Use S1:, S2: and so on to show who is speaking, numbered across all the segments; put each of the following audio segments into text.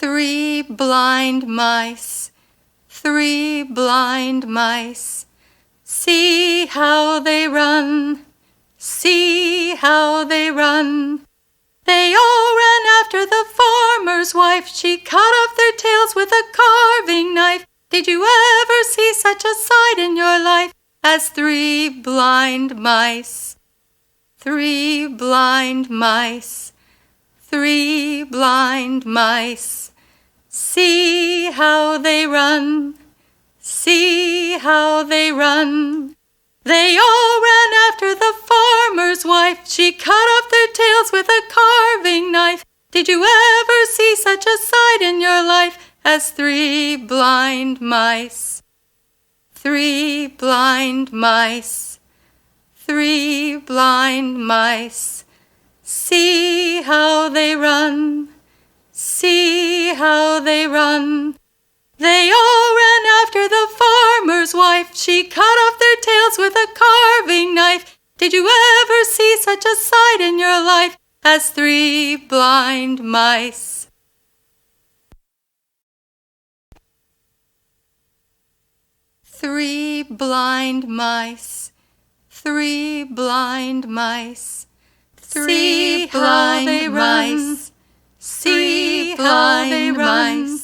S1: Three blind mice, three blind mice. See how they run, see how they run. They all ran after the farmer's wife. She cut off their tails with a carving knife. Did you ever see such a sight in your life as three blind mice? Three blind mice, three blind mice. See how they run, see how they run. They all ran after the farmer's wife. She cut off their tails with a carving knife. Did you ever see such a sight in your life as three blind mice? Three blind mice, three blind mice. See how they run, see how they run. They all ran after the farmer's wife. She cut off their tails with a carving knife. Did you ever see such a sight in your life as three blind mice? Three blind mice, three blind mice. See how they run, see how they run.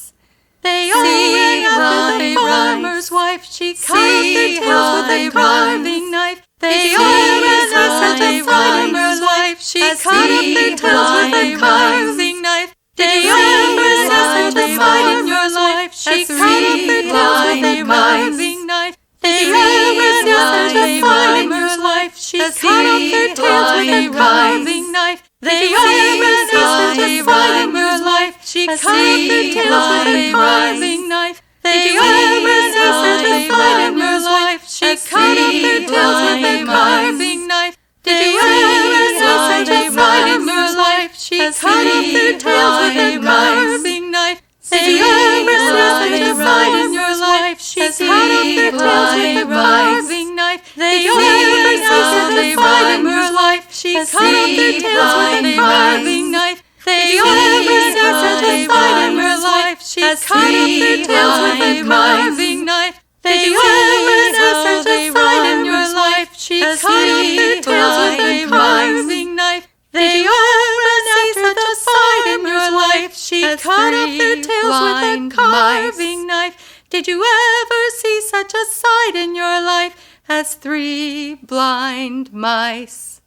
S1: They all ran after the farmer's wife. She cut off their tails with a carving knife. They all ran after the farmer's wife. She cut off their tails with a carving knife. They all ran after the farmer's wife. She cut off their tails with a carving knife. They all ran after the farmer's wife. She cut off their tails with a carving knife. They all ran after the farmer's wife. She cut off their tails with a carving knife. They all ran after the farmer's wife. She cut off their tails with a carving knife. They all ran after the farmer's wife. She cut off their tails with a carving knife. They all ran after the farmer's wife. She cut off their tails with a carving knife. They all ran after the farmer's wife. She cut off their tails with a carving knife. They all ran after the farmer's wife. She cut off their tails with a carving knife. They all ran after the farmer's wife. She cut off their tails with a carving knife. They all ran after the farmer's wife. She cut off their tails with a carving knife. Did you ever see such a sight in your life as three blind mice?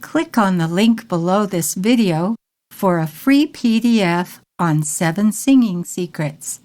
S1: Click on the link below this video for a free PDF on 7 singing secrets.